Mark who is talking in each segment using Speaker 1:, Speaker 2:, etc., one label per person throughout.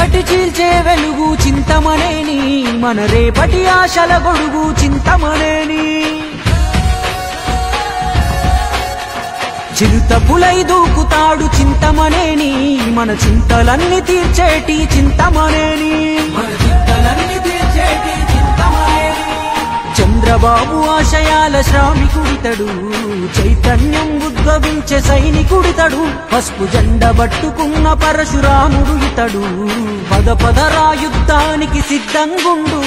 Speaker 1: చీకటి చీల్చే వెలుగు చింతమనేని మన రేపటి ఆశల గొడుగు చింతమనేని చిరుత పులై దూకుతాడు చింతమనేని మన చింతలన్నీ తీర్చేటి చింతమనేని చంద్రబాబు ఆశయాల శ్రామికుడితడు చైతన్యం ఉద్భవించే సైనికుడితడు పసుపు జెండ పట్టుకున్న పరశురాముడు ఇతడు పద పదరా యుద్ధానికి సిద్ధంగుండు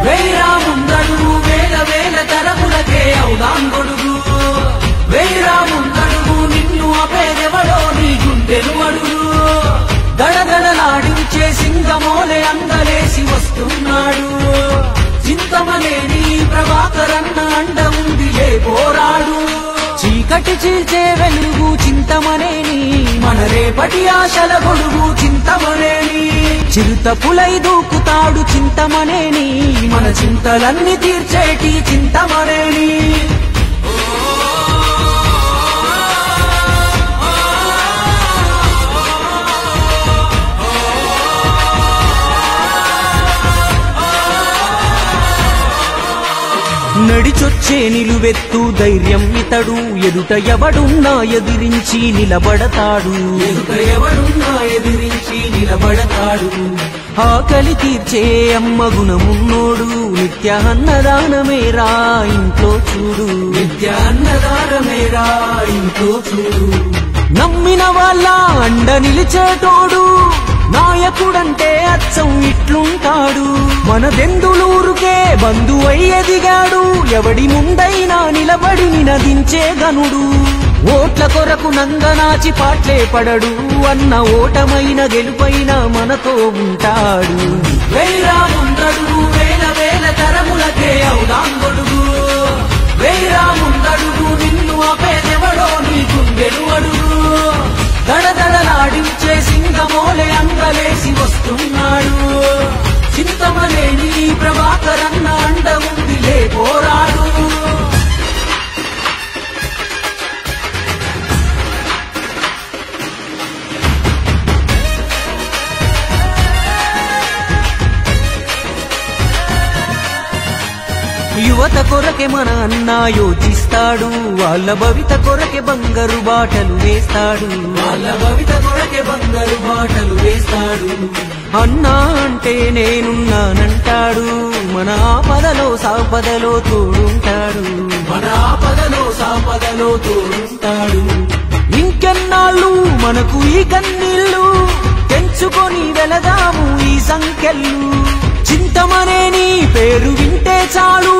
Speaker 1: వేరాముందడు వేల వేల తరములకే అవుదాంగొడుగు వేరాముందడుగు నిన్ను అపేదెవడో నీ గుండెలు అడుగు దడదడలాడించే సింగమోలే అందలేసి వస్తున్నాడు చింతమనేని ప్రభాకరన్న అండ ఉంది ఏ పోరాడు చీకటి చీల్చే వెలుగు చింతమనేని మన రేపటి ఆశల గొడుగు చింతమనేని చిరుత పులై దూకుతాడు చింతమనేని మన చింతలన్నీ తీర్చేటి చింతమనేని నడిచొచ్చే నిలువెత్తు ధైర్యం ఇతడు ఎదుట ఎవడున్నా ఎదిరించి నిలబడతాడు ఆకలి తీర్చే అమ్మ గుణమున్నోడు నిత్య అన్నదానమేరా ఇంట్లో చూడు నమ్మిన వాళ్ళ అండ నిలిచేటోడు నాయకుడంటే అచ్చం ఇట్లుంటాడు మనదెందులూరుకే బంధువై ఎదిగాడు ఎవడి ముందైనా నిలబడి నినదించే గనుడు ఓట్ల కొరకు నందనాచి పాట్లే పడడు అన్న ఓటమైన గెలుపైన మనతో ఉంటాడు వేరాముందడు వేల వేల తరములకే అవుదాంగొడుగు వేరాముందడుగు నిన్ను అపేదెవడో నీ గుండెలు అడుగు దడదడలాడించే సింగమోలే అందలేసి వస్తున్నాడు చింతమనేని ప్రభాకరన్న అండ ఉంది లే పోరాడు యువత కొరకే మన అన్న యోచిస్తాడు వాళ్ళ భవిత కొరకే బంగారు బాటలు వేస్తాడు అన్నా అంటే నేనున్నానంటాడు మన ఆపదలో సాపదలో తోడుంటాడు ఇంకెన్నాళ్ళు మనకు ఈ కన్నీళ్ళు తెంచుకొని వెళదాము ఈ సంఖ్యలు చింతమనేని పేరు వింటే చాలు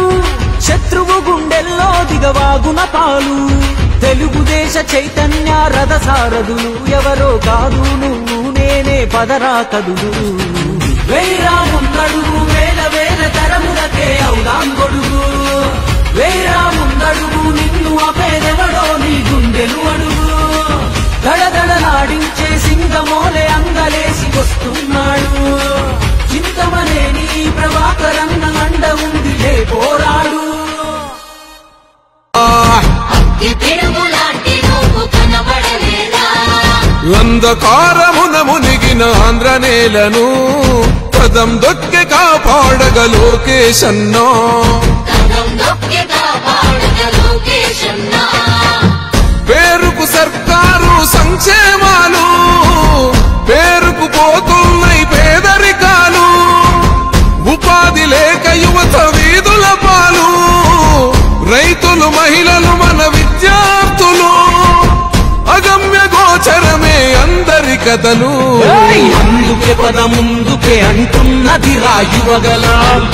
Speaker 1: శత్రువు గుండెల్లో దిగవాగున పాలు తెలుగుదేశ చైతన్య రథసారథులు ఎవరో కాదు నువ్వు నేనే పదరా కదులు వేరాముందడుగు వేల వేల తరములకే అవుదాంగొడుగు వేరాముందడుగు నిన్ను అపేదెవడో నీ గుండెలు అడుగు దడదడలాడించే సింగమోలే అందలేసి వస్తున్నాడు చింతమనేని ప్రభాకరన్న అండ ఉంది లే పోరాడు
Speaker 2: అంధకారమున మునిగిన ఆంధ్ర నేలను పదం దొక్కి కాపాడగ లోకేశన్నా పేరుకు సర్కారు సంక్షేమాలు పేరుకు పోతున్నాయి పేదరికాలు ఉపాధి లేక యువత వీధుల పాలు రైతులు మహిళలు మన విద్యార్థులు అగమ్య గోచరమే అందరి కథలు
Speaker 1: అందుకే పద ముందుకే అంటున్నది రాయువగలం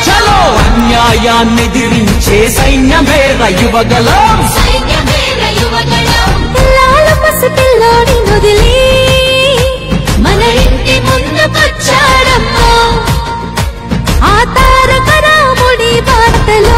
Speaker 1: చలో అన్యాయాన్ని ఎదిరించే సైన్యమే యువగలం
Speaker 3: పిల్లోడి నుదిలి మన ఇంటి ముందుకొచ్చాడమ్మా